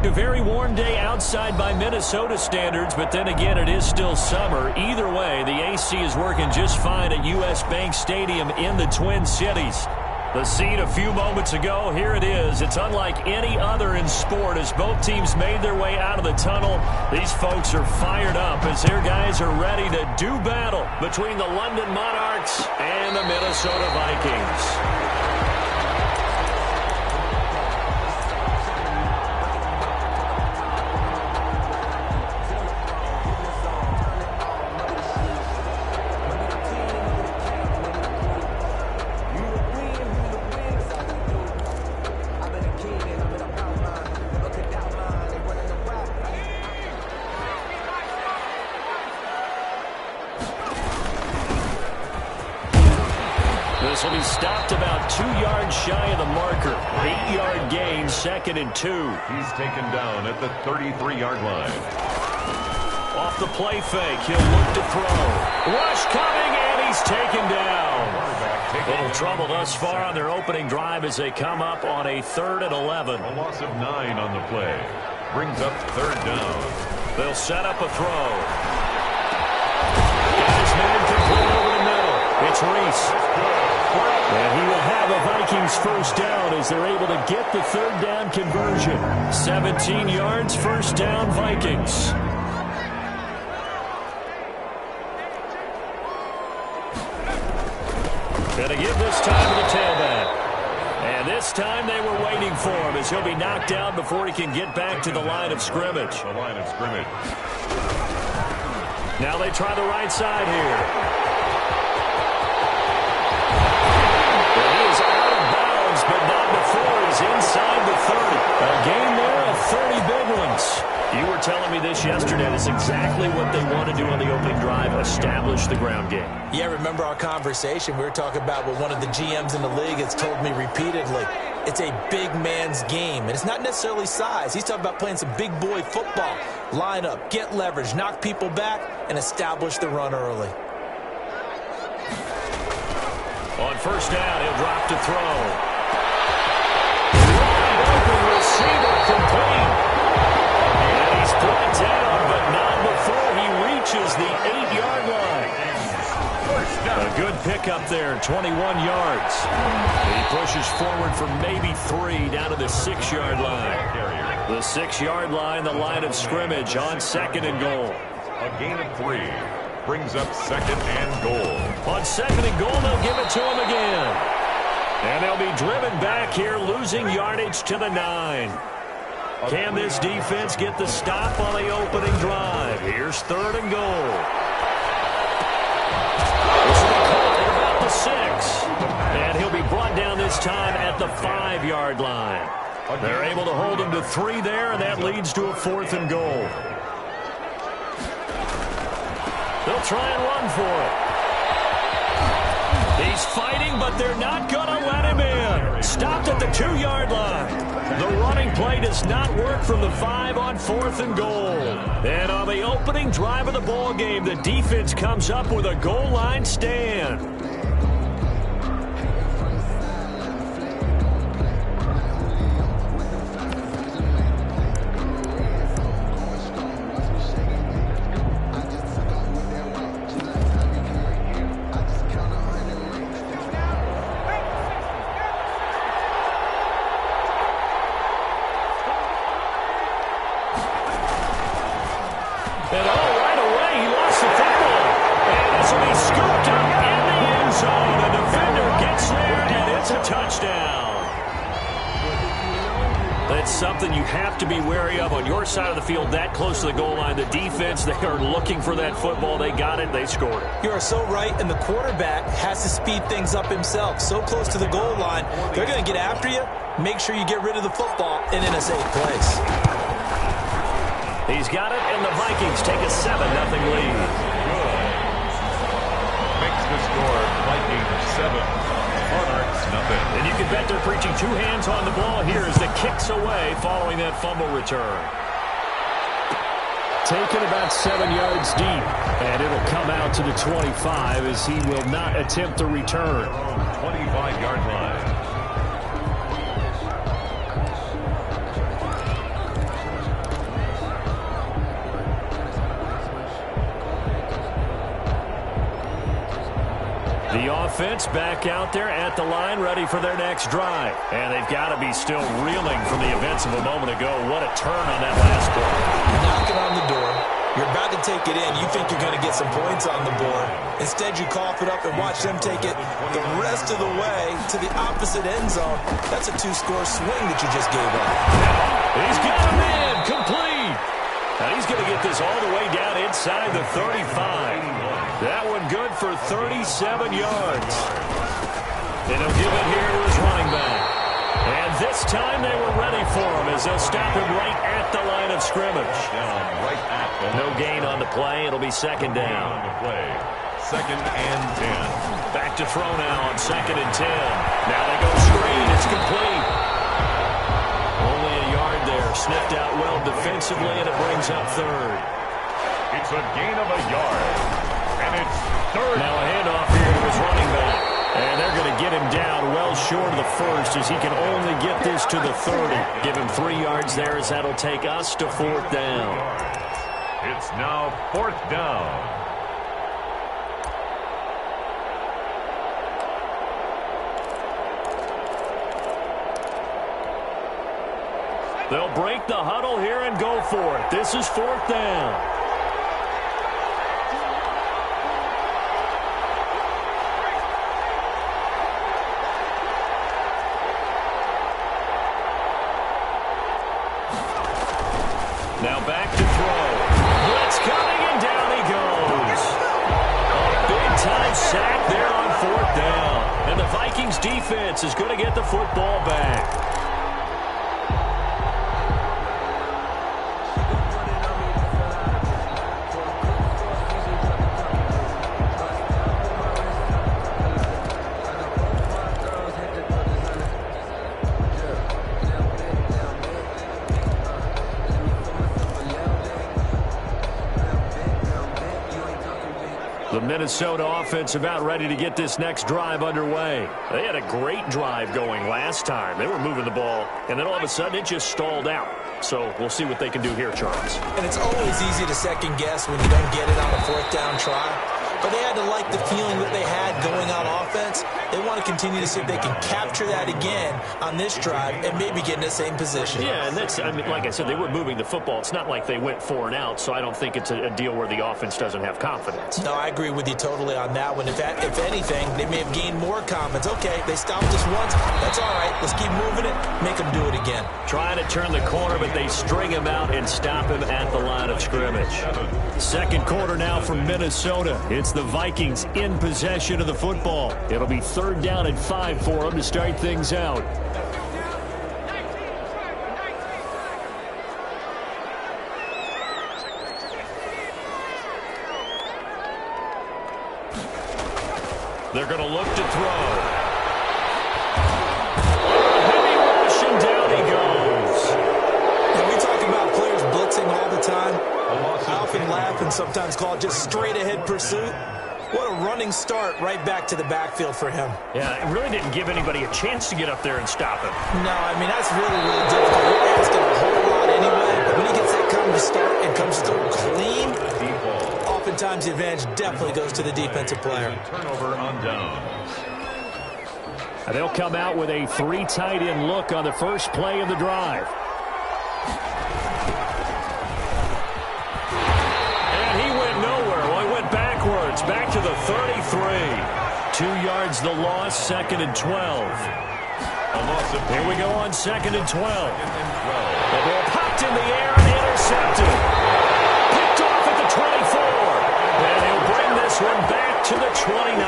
A very warm day outside by Minnesota standards, but then again, it is still summer. Either way, the AC is working just fine at U.S. Bank Stadium in the Twin Cities. The scene a few moments ago, here it is. It's unlike any other in sport as both teams made their way out of the tunnel. These folks are fired up as their guys are ready to do battle between the London Monarchs and the Minnesota Vikings. This will be stopped about 2 yards shy of the marker. 8-yard gain, 2nd and 2. He's taken down at the 33-yard line. Off the play fake, he'll look to throw. Rush coming, and he's taken down. Little trouble thus far on their opening drive as they come up on a 3rd and 11. A loss of 9 on the play. Brings up 3rd down. They'll set up a throw. Got his man complete over the middle. It's Reese. And he will have a Vikings first down as they're able to get the 3rd down conversion. 17 yards, first down, Vikings. Going to give this time to the tailback. And this time they were waiting for him as he'll be knocked down before he can get back to the line of scrimmage. The line of scrimmage. Now they try the right side here. But not before he's inside the 30. A game there of 30 big ones. You were telling me this yesterday. That's exactly what they want to do on the opening drive, establish the ground game. Yeah, remember our conversation? We were talking about what one of the GMs in the league has told me repeatedly. It's a big man's game, and it's not necessarily size. He's talking about playing some big boy football. Line up, get leverage, knock people back, and establish the run early. On first down, he'll drop to throw. Receiver complete. And he's brought down, but not before he reaches the 8-yard line. A good pickup there, 21 yards. He pushes forward for maybe 3 down to the 6-yard line. The 6-yard line, the line of scrimmage on 2nd and goal. A gain of 3 brings up 2nd and goal. On 2nd and goal, they'll give it to him again. And they'll be driven back here, losing yardage to the 9. Can this defense get the stop on the opening drive? Here's 3rd and goal. This will be caught at about the 6. And he'll be brought down this time at the 5-yard line. They're able to hold him to 3 there, and that leads to a 4th and goal. They'll try and run for it. He's fighting, but they're not going to let him in. Stopped at the 2-yard line. The running play does not work from the 5 on 4th and goal. And on the opening drive of the ball game, the defense comes up with a goal line stand. Something you have to be wary of on your side of the field that close to the goal line. The defense, they are looking for that football. They got it. They scored it. You are so right, and the quarterback has to speed things up himself. So close to the goal line, they're going to get after you. Make sure you get rid of the football and in a safe place. He's got it, and the Vikings take a 7-0 lead. Good. Makes the score Vikings 7. Monarchs nothing. And you can bet they're preaching 2 hands on the ball here as the kick's away following that fumble return. Taken about 7 yards deep, and it'll come out to the 25 as he will not attempt the return. 25-yard line. offense back out there at the line, ready for their next drive. And they've got to be still reeling from the events of a moment ago. What a turn on that last play. Knocking on the door. You're about to take it in. You think you're going to get some points on the board. Instead, you cough it up and watch them take it the rest of the way to the opposite end zone. That's a two-score swing that you just gave up. He's got him in. Complete. And he's going to get this all the way down inside the 35. That one good for 37 yards. And he'll give it here to his running back. And this time they were ready for him as they'll stop him right at the line of scrimmage. No gain on the play. It'll be second down. Second and 10. Back to throw now on second and 10. Now they go screen. It's complete. Only a yard there. Sniffed out well defensively, and it brings up third. It's a gain of a yard. And it's third. Now a handoff here to his running back. And they're going to get him down well short of the first as he can only get this to the 30. Give him 3 yards there as that'll take us to fourth down. It's now fourth down. They'll break the huddle here and go for it. This is fourth down. Now back to throw. Blitz coming, and down he goes. A big-time sack there on fourth down. And the Vikings defense is going to get the football back. The Minnesota offense about ready to get this next drive underway. They had a great drive going last time. They were moving the ball, and then all of a sudden it just stalled out. So we'll see what they can do here, Charles. And it's always easy to second guess when you don't get it on a fourth down try. But they had to like the feeling that they had going on offense. They want to continue to see if they can capture that again on this drive and maybe get in the same position. Yeah, and that's, I mean, like I said, they were moving the football. It's not like they went 4 and out, so I don't think it's a deal where the offense doesn't have confidence. No, I agree with you totally on that one. If anything, they may have gained more confidence. Okay, they stopped us once. That's all right. Let's keep moving it. Make them do it again. Trying to turn the corner, but they string him out and stop him at the line of scrimmage. Second quarter now from Minnesota. It's the Vikings in possession of the football. It'll be third down and 5 for them to start things out. They're going to look to throw. Heavy rush, and down he goes. And we talk about players blitzing all the time. I often laugh and sometimes call it just straight-ahead pursuit. What a running start right back to the backfield for him. Yeah, it really didn't give anybody a chance to get up there and stop him. No, I mean, that's really, really difficult. You're asking a whole lot anyway. But when he gets that kind of start and comes through clean, oftentimes the advantage definitely goes to the defensive player. Turnover on downs. And they'll come out with a 3 tight end look on the first play of the drive. And he went nowhere. Well, he went backwards, back to the 33. 2 yards the loss, second and 12. Here we go on second and 12. The ball popped in the air and intercepted. Picked off at the 24. And he'll bring this one back to the 29.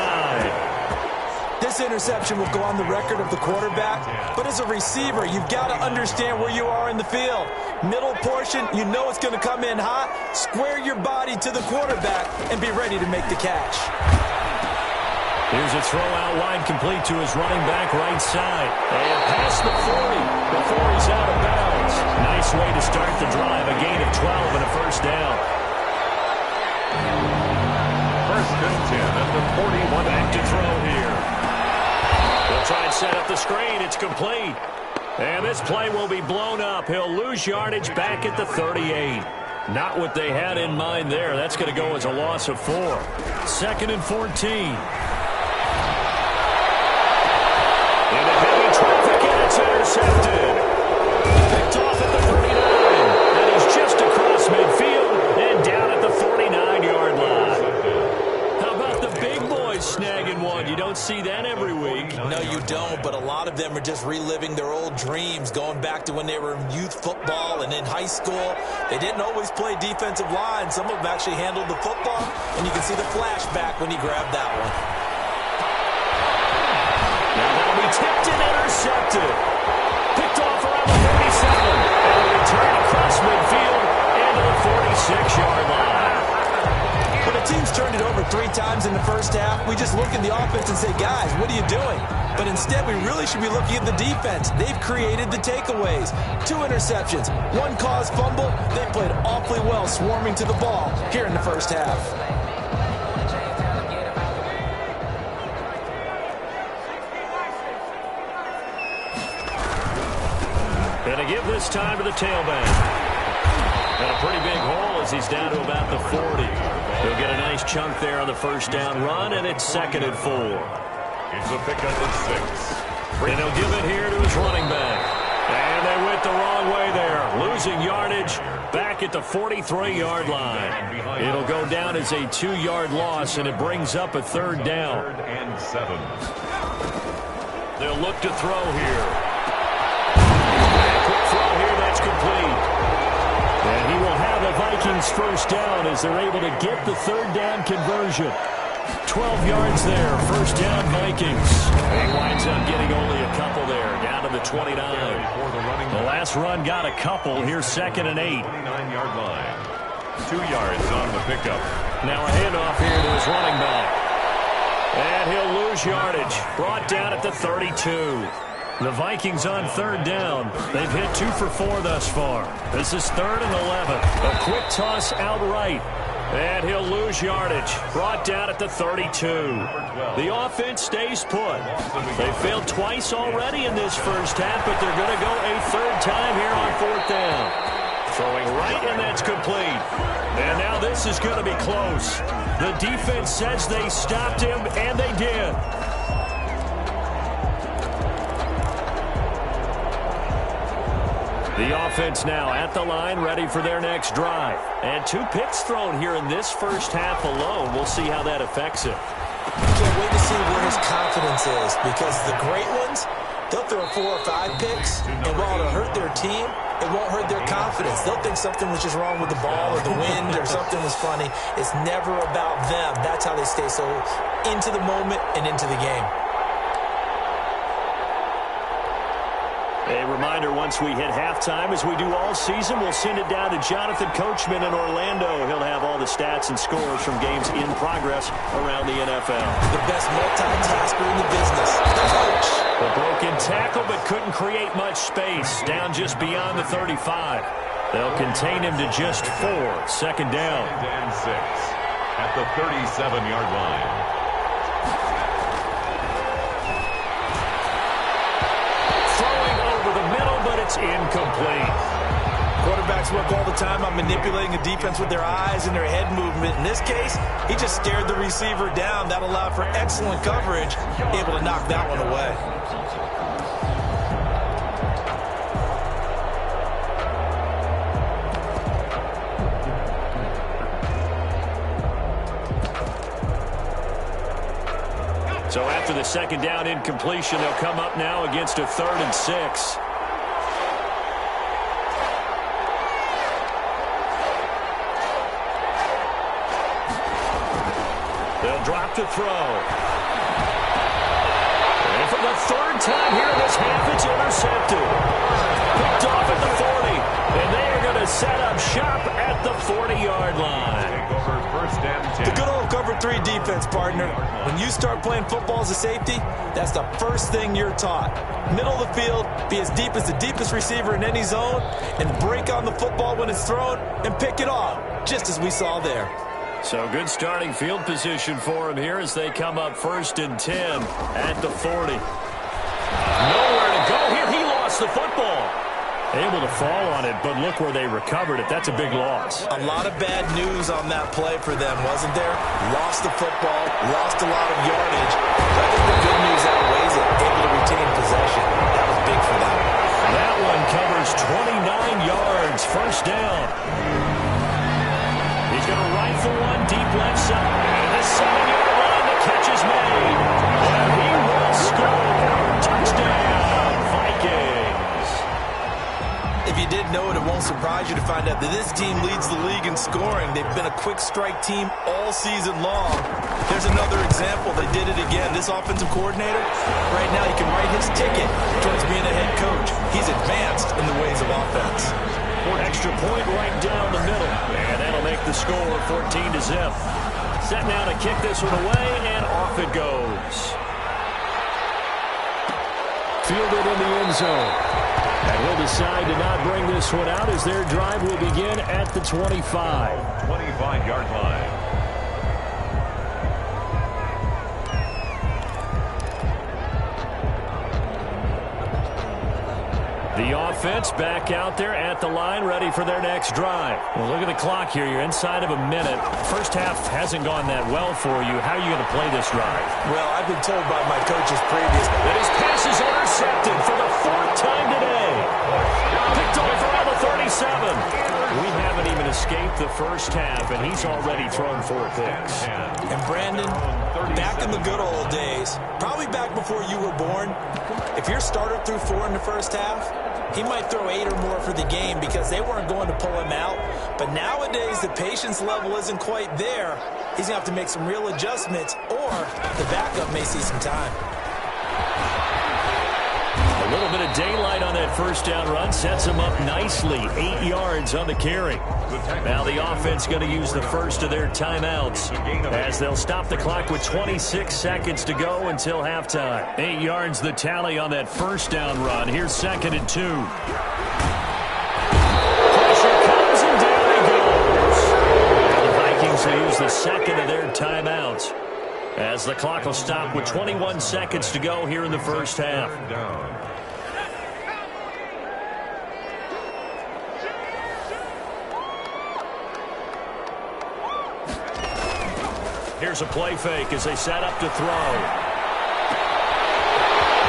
This interception will go on the record of the quarterback, but as a receiver, you've got to understand where you are in the field. Middle portion, you know it's going to come in hot. Square your body to the quarterback and be ready to make the catch. Here's a throw out wide, complete to his running back right side. And past the 40 before he's out of bounds. Nice way to start the drive, a gain of 12 and a first down. First and 10 at the 41. Back to throw here. They'll try and set up the screen. It's complete. And this play will be blown up. He'll lose yardage back at the 38. Not what they had in mind there. That's going to go as a loss of 4. Second and 14. see that every week. No, you don't, but a lot of them are just reliving their old dreams, going back to when they were in youth football and in high school. They didn't always play defensive line. Some of them actually handled the football, and you can see the flashback when he grabbed that one. Now that'll be tipped and intercepted. Picked off around the 37. And a return across midfield into the 46-yard line. When a team's turned it over 3 times in the first half, we just look at the offense and say, guys, what are you doing? But instead, we really should be looking at the defense. They've created the takeaways. 2 interceptions, 1 caused fumble. They played awfully well swarming to the ball here in the first half. And to give this time to the tailback. And a pretty big hole as he's down to about the 40. He'll get a nice chunk there on the first down run, and it's 2nd and 4. It's a pickup of 6. And he'll give it here to his running back. And they went the wrong way there. Losing yardage back at the 43-yard line. It'll go down as a 2-yard loss, and it brings up a 3rd down. 3rd and 7. They'll look to throw here. Quick throw here, that's complete. And he will have the Vikings first down as they're able to get the 3rd down conversion. 12 yards there, first down Vikings. He winds up getting only a couple there, down to the 29. The last run got a couple. Here's 2nd and 8. 29-yard line. 2 yards on the pickup. Now a handoff here to his running back. And he'll lose yardage. Brought down at the 32. The Vikings on 3rd down. They've hit 2 for 4 thus far. This is 3rd and 11. A quick toss outright. And he'll lose yardage. Brought down at the 32. The offense stays put. They failed twice already in this first half, but they're going to go a 3rd time here on 4th down. Throwing right, and that's complete. And now this is going to be close. The defense says they stopped him, and they did. The offense now at the line, ready for their next drive. And 2 picks thrown here in this first half alone. We'll see how that affects it. Can't wait to see where his confidence is, because the great ones, they'll throw 4 or 5 picks, and while it'll hurt their team, it won't hurt their confidence. They'll think something was just wrong with the ball or the wind or something was funny. It's never about them. That's how they stay so into the moment and into the game. A reminder, once we hit halftime, as we do all season, we'll send it down to Jonathan Coachman in Orlando. He'll have all the stats and scores from games in progress around the NFL. The best multitasker in the business, the coach. The broken tackle, but couldn't create much space. Down just beyond the 35. They'll contain him to just 4. 2nd down. 2nd and 6 at the 37-yard line. It's incomplete. Quarterbacks work all the time on manipulating a defense with their eyes and their head movement. In this case, he just stared the receiver down. That allowed for excellent coverage, able to knock that one away. So after the 2nd down incompletion, they'll come up now against a 3rd and 6. They'll drop to throw. And for the 3rd time here in this half, it's intercepted. Picked off at the 40. And they are going to set up shop at the 40-yard line. The good old cover 3 defense, partner. When you start playing football as a safety, that's the first thing you're taught. Middle of the field, be as deep as the deepest receiver in any zone, and break on the football when it's thrown and pick it off, just as we saw there. So good starting field position for him here as they come up 1st and 10 at the 40. Nowhere to go here. He lost the football. Able to fall on it, but look where they recovered it. That's a big loss. A lot of bad news on that play for them, wasn't there? Lost the football, lost a lot of yardage. But I think the good news outweighs it. Able to retain possession. That was big for them. That one covers 29 yards. First down. He's going to rifle one deep left side. The 7-yard line, the catch is made. And he This team leads the league in scoring. They've been a quick strike team all season long. There's another example. They did it again. This offensive coordinator, right now he can write his ticket towards being a head coach. He's advanced in the ways of offense. Extra point right down the middle. And that'll make the score 14-0. Set now to kick this one away, and off it goes. Fielded in the end zone. And he'll decide to not bring this one out as their drive will begin at the 25. 25-yard line. The offense back out there at the line, ready for their next drive. Well, look at the clock here. You're inside of a minute. First half hasn't gone that well for you. How are you going to play this drive? Well, I've been told by my coaches previous that his pass is intercepted for the fourth time today. Picked off around the 37. We haven't even escaped the first half, and he's already thrown 4 picks. And Brandon, back in the good old days, probably back before you were born, if your starter threw 4 in the first half, he might throw 8 or more for the game because they weren't going to pull him out. But nowadays, the patience level isn't quite there. He's going to have to make some real adjustments, or the backup may see some time. A little bit of daylight on that first down run sets him up nicely. 8 yards on the carry. Now the offense going to use the first of their timeouts as they'll stop the clock with 26 seconds to go until halftime. 8 yards the tally on that first down run. Here's 2nd and 2. Pressure comes and down he goes. And the Vikings will use the second of their timeouts as the clock will stop with 21 seconds to go here in the first half. Here's a play fake as they set up to throw.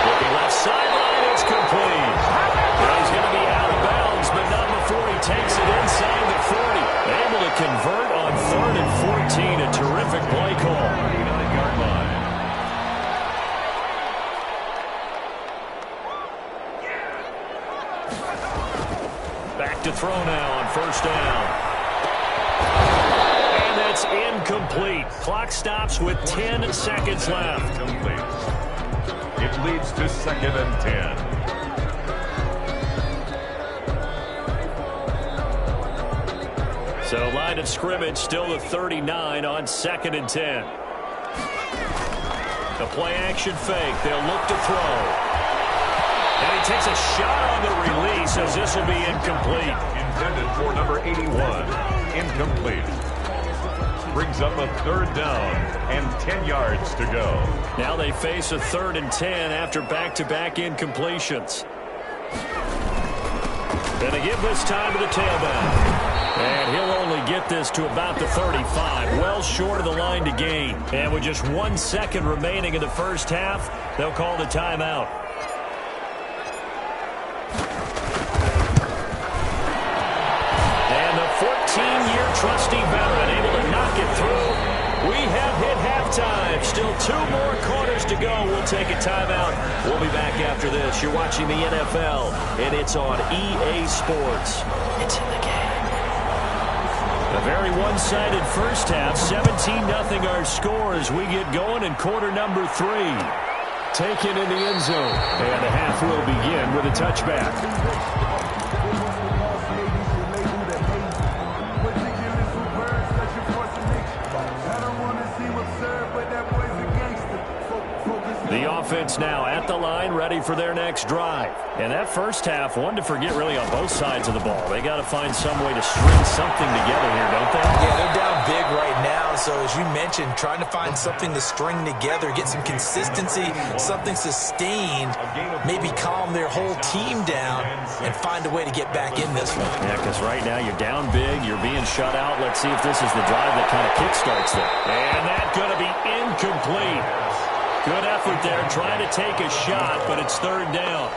Looking left sideline, it's complete. Now he's going to be out of bounds, but not before he takes it inside the 40. Able to convert on 3rd and 14. A terrific play call. 39-yard line. Back to throw now on first down. That's incomplete. Clock stops with 10 seconds left. It leads to 2nd and 10. So line of scrimmage still the 39 on 2nd and 10. The play action fake. They'll look to throw. And he takes a shot on the release as this will be incomplete. Intended for number 81. Incomplete. Brings up a 3rd down and 10 yards to go. Now they face a 3rd and 10 after back-to-back incompletions. Then they give this time to the tailback. And he'll only get this to about the 35, well short of the line to gain. And with just 1 second remaining in the first half, they'll call the timeout. And the 14-year trusty veteran able to knock it through. We have hit halftime. Still 2 more quarters to go. We'll take a timeout. We'll be back after this. You're watching the NFL, and it's on EA Sports. It's in the game. A very one-sided first half. 17-0 our score as we get going in quarter number 3. Taken in the end zone. And the half will begin with a touchback. The offense now at the line, ready for their next drive. And that first half, one to forget really on both sides of the ball. They got to find some way to string something together here, don't they? Yeah, they're down big right now. So as you mentioned, trying to find something to string together, get some consistency, something sustained, maybe calm their whole team down and find a way to get back in this one. Yeah, because right now you're down big, you're being shut out. Let's see if this is the drive that kind of kickstarts them. And that's going to be incomplete. Good effort there, trying to take a shot, but it's 3rd down.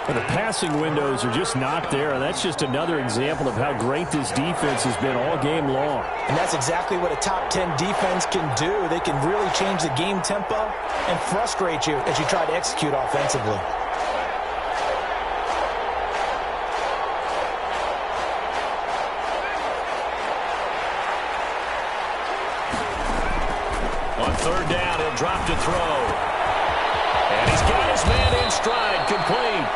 And the passing windows are just not there. That's just another example of how great this defense has been all game long. And that's exactly what a top 10 defense can do. They can really change the game tempo and frustrate you as you try to execute offensively. drop to throw. And he's got his man in stride, complete.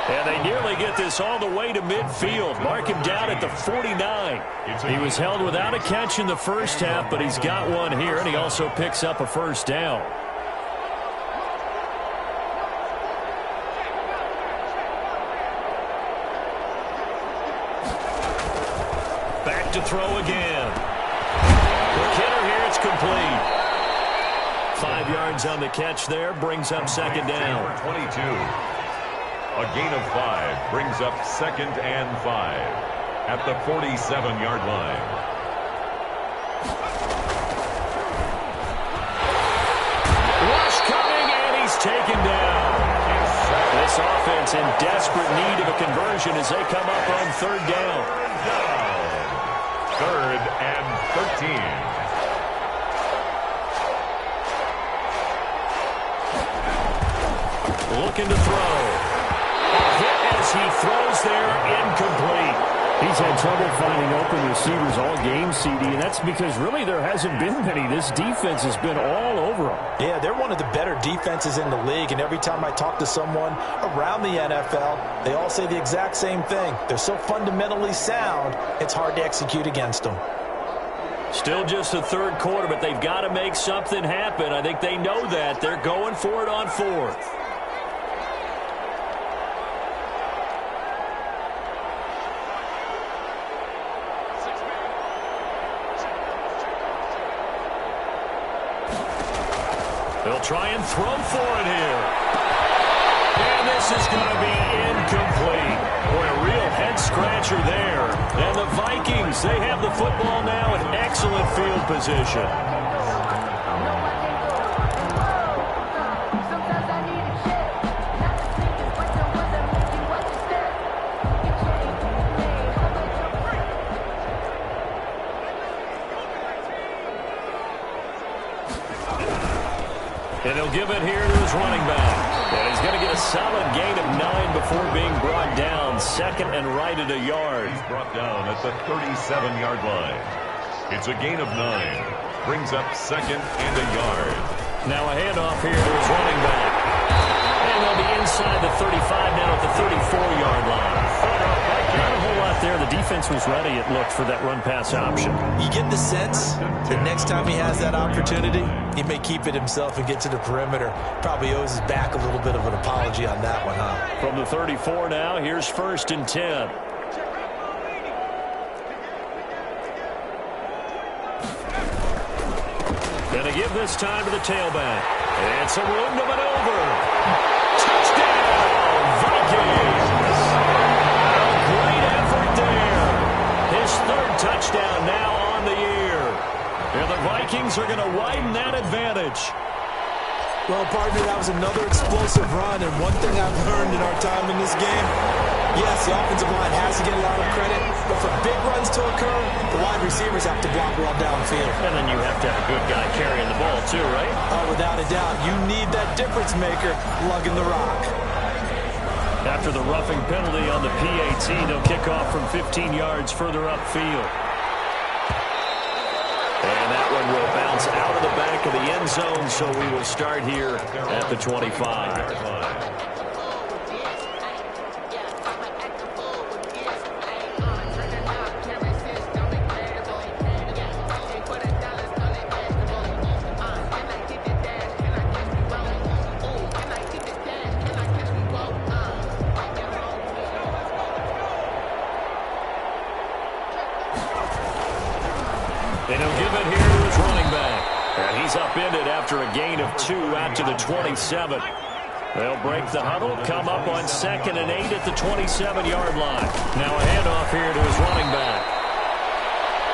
And they nearly get this all the way to midfield. Mark him down at the 49. He was held without a catch in the first half, but he's got one here, and he also picks up a first down. Back to throw again. The hitter here, it's complete. 5 yards on the catch there, brings up second down. Number 22. A gain of 5 brings up 2nd and 5 at the 47-yard line. Rush coming, and he's taken down. This offense in desperate need of a conversion as they come up on third down. 3rd and 13. Looking to throw. Hit as he throws there, incomplete. He's had trouble finding open receivers all game, CD, and that's because really there hasn't been many. This defense has been all over them. Yeah, they're one of the better defenses in the league, and every time I talk to someone around the NFL, they all say the exact same thing. They're so fundamentally sound, it's hard to execute against them. Still just the third quarter, but they've got to make something happen. I think they know that. They're going for it on fourth. They'll try and throw for it here. And this is going to be incomplete. Boy, a real head-scratcher there. And the Vikings, they have the football now in excellent field position. And he'll give it here to his running back. And he's going to get a solid gain of 9 before being brought down. 2nd and right at a yard. He's brought down at the 37-yard line. It's a gain of 9. Brings up 2nd and a yard. Now a handoff here to his running back. And they'll be inside the 35 now at the 34-yard line. Not a whole lot there. The defense was ready, it looked, for that run-pass option. You get the sense that next time he has that opportunity, he may keep it himself and get to the perimeter. Probably owes his back a little bit of an apology on that one, huh? From the 34 now, here's 1st and 10. Gonna give this time to the tailback. And some room to maneuver. Touchdown, Vikings! A great effort there. His 3rd touchdown now on the year. And the Vikings are gonna widen that advantage. Well, partner, that was another explosive run, and one thing I've learned in our time in this game, yes, the offensive line has to get a lot of credit, but for big runs to occur, the wide receivers have to block well downfield. And then you have to have a good guy carrying the ball too, right? Oh, without a doubt. You need that difference maker lugging the rock. After the roughing penalty on the PAT, they'll kick off from 15 yards further upfield. And that one will bounce out of the back of the end zone, so we will start here at the 25. And he'll give it here to his running back. And he's upended after a gain of 2 out to the 27. They'll break the huddle, come up on 2nd and 8 at the 27-yard line. Now a handoff here to his running back.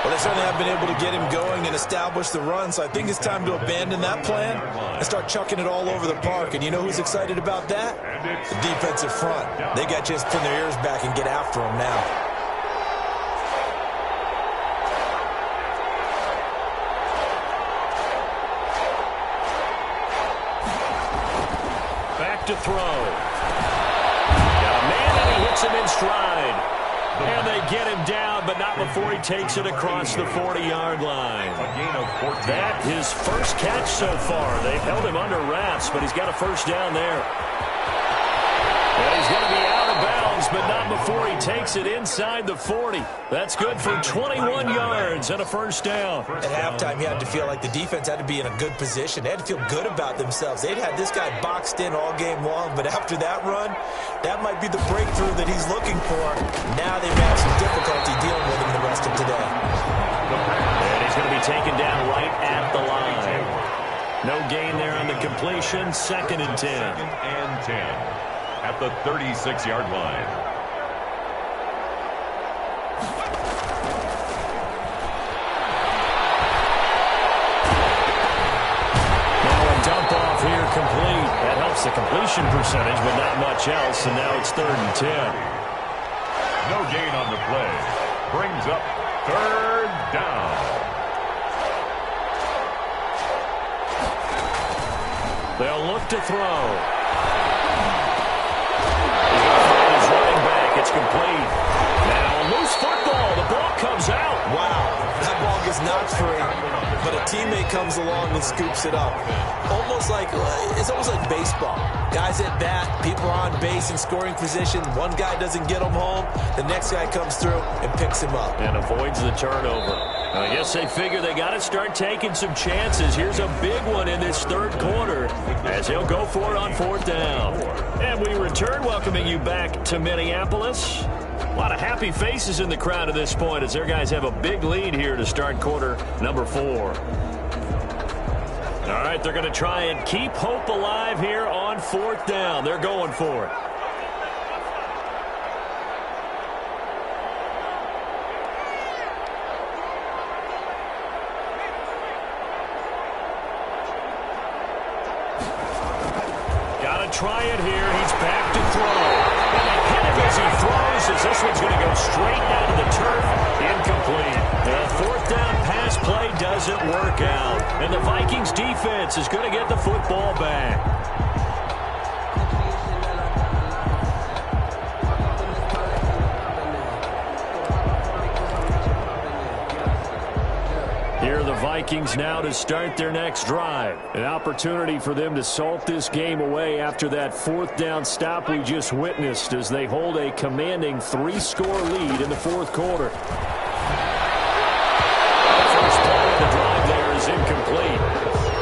Well, they certainly have been able to get him going and establish the run, so I think it's time to abandon that plan and start chucking it all over the park. And you know who's excited about that? The defensive front. They got a chance to pin their ears back and get after him now. To throw. Got a man, and he hits him in stride. And they get him down, but not before he takes it across the 40-yard line. A gain of 14. That his first catch so far. They've held him under wraps, but he's got a first down there. And he's going to be out of bounds, but not before he takes it inside the 40. That's good for 21 yards and a first down. At halftime, you had to feel like the defense had to be in a good position. They had to feel good about themselves. They'd had this guy boxed in all game long, but after that run, that might be the breakthrough that he's looking for. Now they may have some difficulty dealing with him the rest of today. And he's going to be taken down right at the line. No gain there on the completion. Second and 10. Second and 10 at the 36-yard line. Now a dump off here complete. That helps the completion percentage, but not much else. And now it's 3rd and 10. No gain on the play. Brings up 3rd down. They'll look to throw. He's going to find his running back. It's complete. Now a loose football. The ball comes out. Wow, that ball gets knocked free, but a teammate comes along and scoops it up. It's almost like baseball. Guys at bat, people are on base in scoring position. One guy doesn't get him home. The next guy comes through and picks him up. And avoids the turnover. I guess they figure they got to start taking some chances. Here's a big one in this 3rd quarter as he'll go for it on 4th down. And we return, welcoming you back to Minneapolis. A lot of happy faces in the crowd at this point as their guys have a big lead here to start quarter number 4. All right, they're going to try and keep hope alive here on 4th down. They're going for it. Got to try it here. He's back to throw. And they hit him as he throws, as this one's going to go straight down to the turf. Incomplete. The 4th down pass play doesn't work out. And the Vikings defense is going to get the football back. Here are the Vikings now to start their next drive. An opportunity for them to salt this game away after that 4th down stop we just witnessed as they hold a commanding 3-score lead in the 4th quarter. The first play of the drive there is incomplete.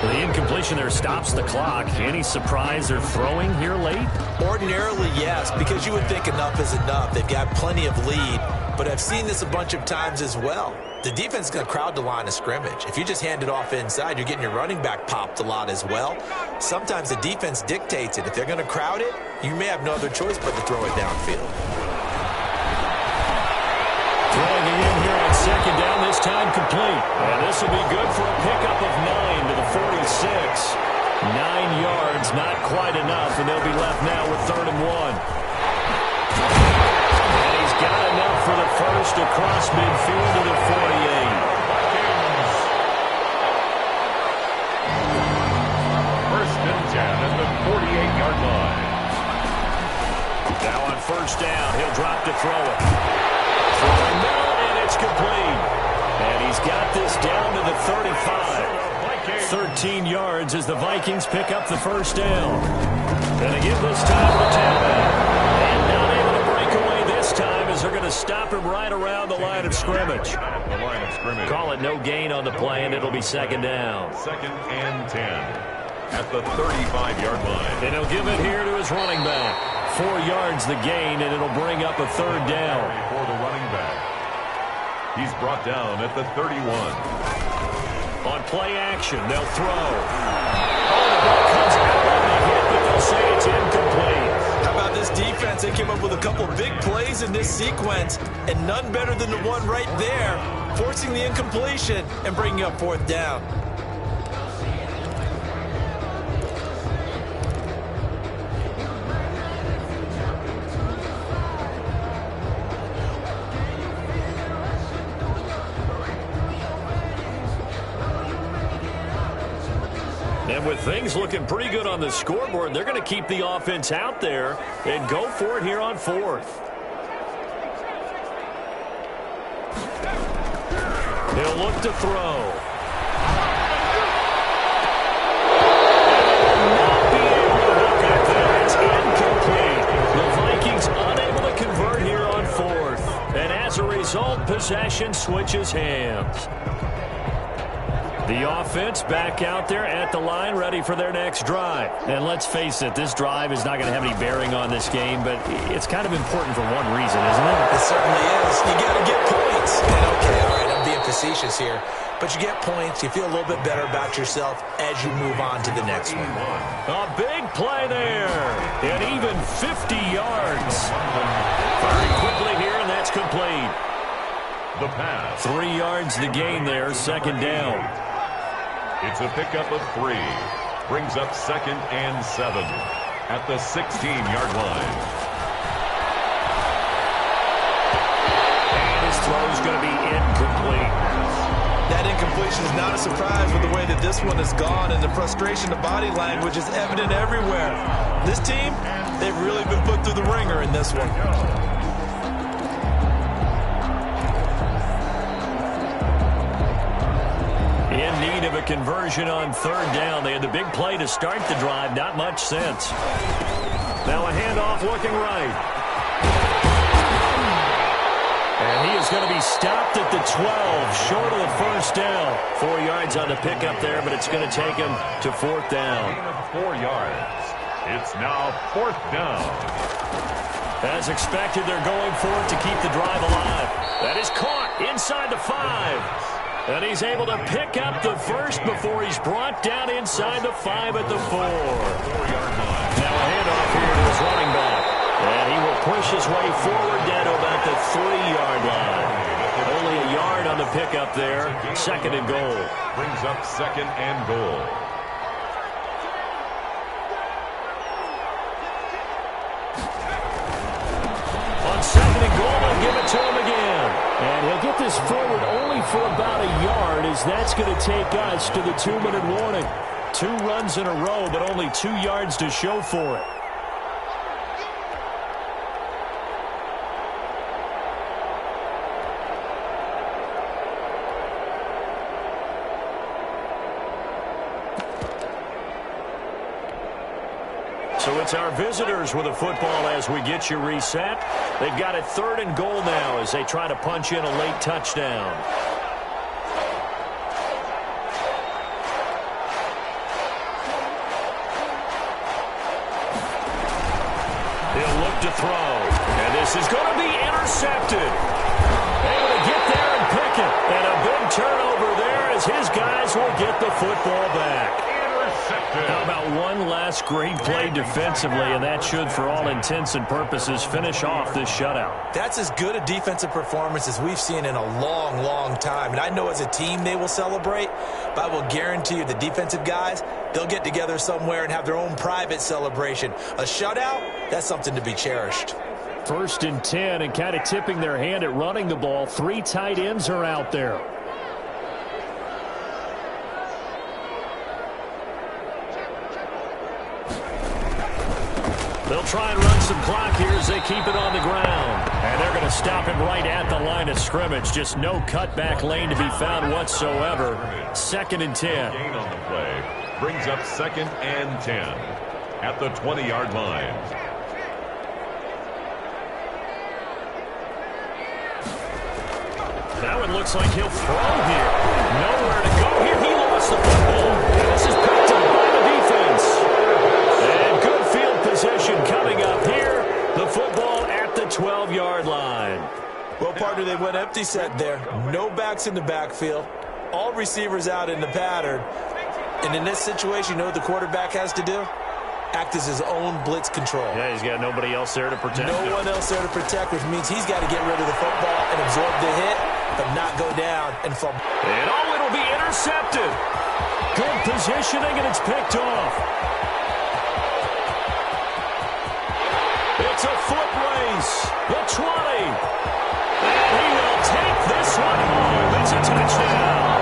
The incompletion there stops the clock. Any surprise they're throwing here late? Ordinarily, yes, because you would think enough is enough. They've got plenty of lead, but I've seen this a bunch of times as well. The defense is going to crowd the line of scrimmage. If you just hand it off inside, you're getting your running back popped a lot as well. Sometimes the defense dictates it. If they're going to crowd it, you may have no other choice but to throw it downfield. Throwing it in here on 2nd down, this time complete. And this will be good for a pickup of 9 to the 46. 9 yards, not quite enough, and they'll be left now with 3rd and 1. Got enough for the first across midfield to the 48. First and 10 at the 48-yard line. Now on 1st down, he'll drop to throw it. Throwing middle, and it's complete. And he's got this down to the 35. 13 yards as the Vikings pick up the first down. And again this time the tailback. And not able to break away this time as they're going to stop him right around the line of scrimmage. The line of scrimmage. Call it no gain on the play, and it'll be 2nd down. 2nd and 10 at the 35-yard line. And he'll give it here to his running back. 4 yards the gain, and it'll bring up a 3rd down. For the running back. He's brought down at the 31. On play action, they'll throw. Oh, the ball comes out on the hit, but they'll say it's incomplete. How about this defense? They came up with a couple big plays in this sequence, and none better than the one right there, forcing the incompletion and bringing up 4th down. And with things looking pretty good on the scoreboard, they're going to keep the offense out there and go for it here on 4th. He'll look to throw. Not be able to hook up there. It's incomplete. The Vikings unable to convert here on fourth. And as a result, possession switches hands. The offense back out there at the line, ready for their next drive. And let's face it, this drive is not going to have any bearing on this game, but it's kind of important for one reason, isn't it? It certainly is. You got to get points. And okay, all right, I'm being facetious here, but you get points, you feel a little bit better about yourself as you move on to the next one. A big play there, and even 50 yards. Very quickly here, and that's complete. The pass. 3 yards the gain there, second down. It's a pickup of 3. Brings up 2nd and 7 at the 16-yard line. And his throw is going to be incomplete. That incompletion is not a surprise with the way that this one has gone, and the frustration of body language is evident everywhere. This team, they've really been put through the ringer in this one. In need of a conversion on third down. They had the big play to start the drive. Not much sense. Now a handoff looking right. And he is going to be stopped at the 12, short of the first down. 4 yards on the pickup there, but it's going to take him to fourth down. Gain of 4 yards. It's now fourth down. As expected, they're going for it to keep the drive alive. That is caught inside the 5. And he's able to pick up the first before he's brought down inside the 5 at the 4. Now a handoff here to his running back. And he will push his way forward down to about the 3-yard line. Only a yard on the pickup there. Second and goal. Brings up 2nd and goal. On 2nd and goal, they'll give it to him again. And he'll get this forward only for about a yard, as that's going to take us to the 2-minute warning. 2 runs in a row, but only 2 yards to show for it. So it's our visitors with a football as we get you reset. They've got it 3rd and goal now as they try to punch in a late touchdown. He'll look to throw. And this is going to be intercepted. Able to get there and pick it. And a big turnover there as his guys will get the football back. How about one last great play defensively, and that should, for all intents and purposes, finish off this shutout. That's as good a defensive performance as we've seen in a long, long time. And I know as a team they will celebrate, but I will guarantee you the defensive guys, they'll get together somewhere and have their own private celebration. A shutout, that's something to be cherished. 1st and 10, and kind of tipping their hand at running the ball. 3 tight ends are out there. They'll try and run some clock here as they keep it on the ground. And they're going to stop him right at the line of scrimmage. Just no cutback lane to be found whatsoever. 2nd and 10. Gain on the play. Brings up 2nd and 10 at the 20-yard line. Now it looks like he'll throw here. Nowhere to go here. He lost the football. And this is picked up by the defense. And good field position coming up here. The football at the 12-yard line. Well, partner, they went empty set there. No backs in the backfield. All receivers out in the pattern. And in this situation, you know what the quarterback has to do? Act as his own blitz control. Yeah, he's got nobody else there to protect him. No one else there to protect, which means he's got to get rid of the football and absorb the hit, but not go down and fumble. And oh, it'll be intercepted. Good positioning, and it's picked off. It's a foot race. The 20. And he will take this one home. It's a touchdown.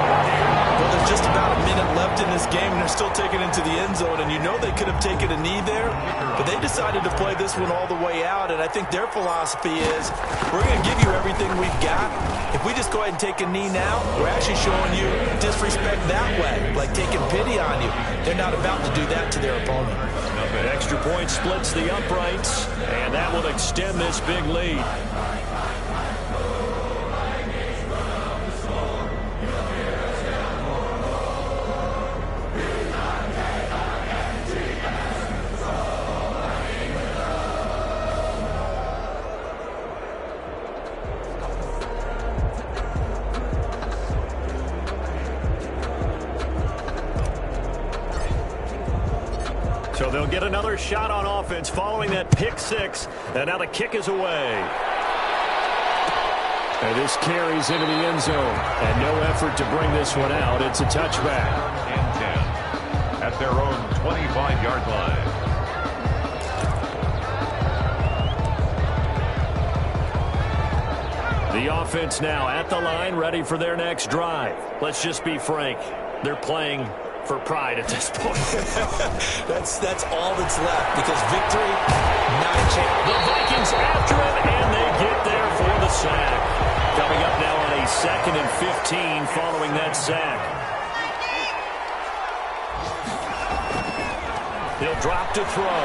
Well, there's just about a minute left in this game, and they're still taking it to the end zone, and you know they could have taken a knee there, but they decided to play this one all the way out, and I think their philosophy is, we're going to give you everything we've got. If we just go ahead and take a knee now, we're actually showing you disrespect that way, like taking pity on you. They're not about to do that to their opponent. An extra point splits the uprights, and that will extend this big lead. So they'll get another shot on offense following that pick six. And now the kick is away. And this carries into the end zone. And no effort to bring this one out. It's a touchback. And 10 at their own 25-yard line. The offense now at the line, ready for their next drive. Let's just be frank. They're playing for pride at this point. That's all that's left, because victory, not a chance. The Vikings after it, and they get there for the sack. Coming up now on a 2nd and 15 following that sack. He'll drop to throw.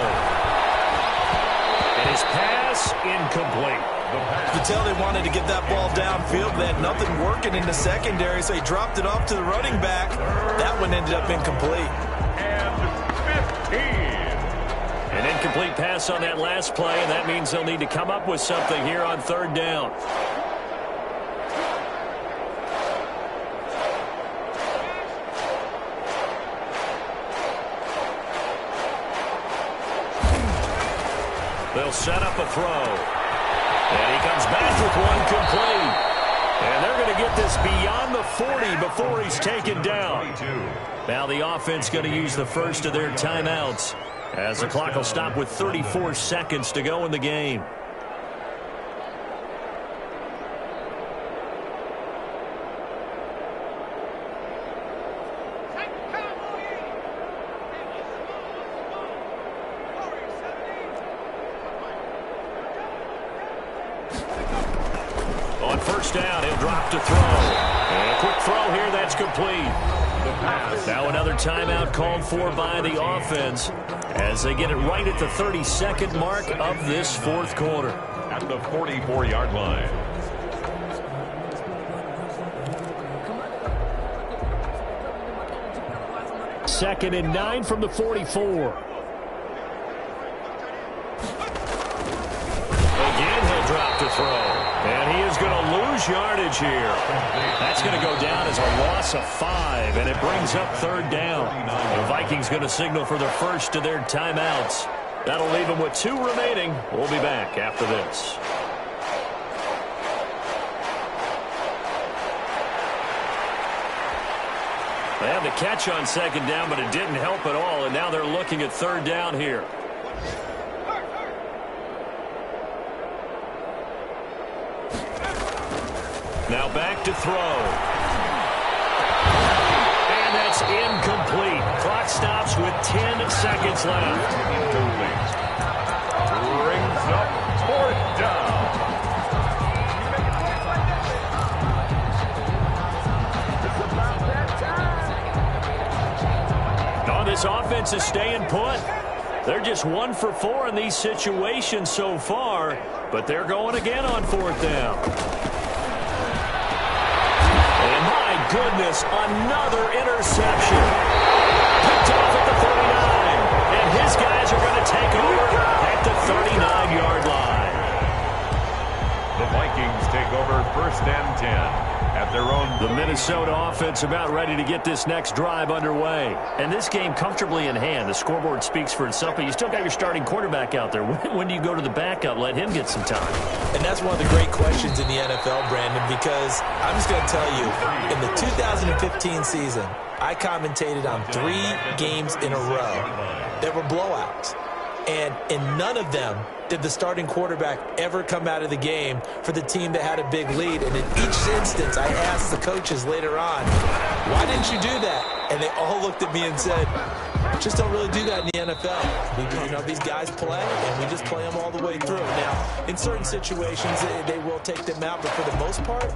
And his pass incomplete. You could tell they wanted to get that ball downfield. They had nothing working in the secondary, so he dropped it off to the running back. That one ended up incomplete. And 15. An incomplete pass on that last play, and that means they'll need to come up with something here on 3rd down. They'll set up a throw. And he comes back with one complete. And they're going to get this beyond the 40 before he's taken down. Now the offense going to use the first of their timeouts, as the clock will stop with 34 seconds to go in the game. On 1st down, he'll drop to throw. And a quick throw here, that's complete. Now another timeout called for by the offense as they get it right at the 32nd mark of this 4th quarter. At the 44-yard line. Second and 9 from the 44. Again, he'll drop to throw. And he is going to lose yardage here. That's going to go down as a loss of 5, and it brings up 3rd down. The Vikings going to signal for the first of their timeouts. That'll leave them with 2 remaining. We'll be back after this. They had the catch on 2nd down, but it didn't help at all, and now they're looking at 3rd down here. Now back to throw. And that's incomplete. Clock stops with 10 seconds left. Incomplete. Brings up 4th down. Oh, this offense is staying put. They're just 1 for 4 in these situations so far, but they're going again on 4th down. Goodness, another interception. Picked off at the 39. And his guys are going to take over at the 39-yard line. The Vikings take over 1st and 10 at their own. The Minnesota offense about ready to get this next drive underway. And this game comfortably in hand. The scoreboard speaks for itself, but you still got your starting quarterback out there. When do you go to the backup? Let him get some time. And that's one of the great questions in the NFL, Brandon, because I'm just going to tell you, in the 2015 season, I commentated on 3 games in a row that were blowouts. And in none of them did the starting quarterback ever come out of the game for the team that had a big lead. And in each instance, I asked the coaches later on, why didn't you do that? And they all looked at me and said, just don't really do that in the NFL. These guys play, and we just play them all the way through. Now, in certain situations, they will take them out, but for the most part,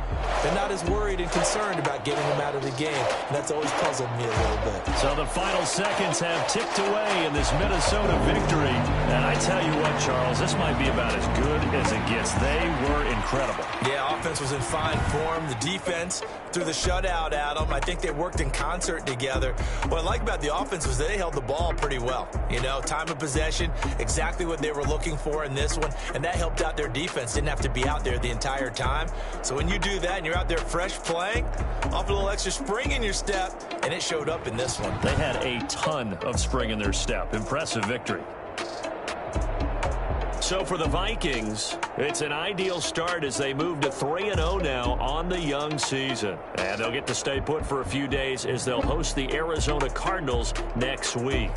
they're not as worried and concerned about getting them out of the game. And that's always puzzled me a little bit. So the final seconds have ticked away in this Minnesota victory. And I tell you what, Charles, this might be about as good as it gets. They were incredible. Yeah, offense was in fine form. The defense threw the shutout at them. I think they worked in concert together. What I like about the offense was they held the ball pretty well. Time of possession, exactly what they were looking for in this one, and that helped out their defense. Didn't have to be out there the entire time. So when you do that and you're out there fresh playing, off a little extra spring in your step, and it showed up in this one. They had a ton of spring in their step. Impressive victory. So for the Vikings, it's an ideal start as they move to 3-0 now on the young season. And they'll get to stay put for a few days as they'll host the Arizona Cardinals next week.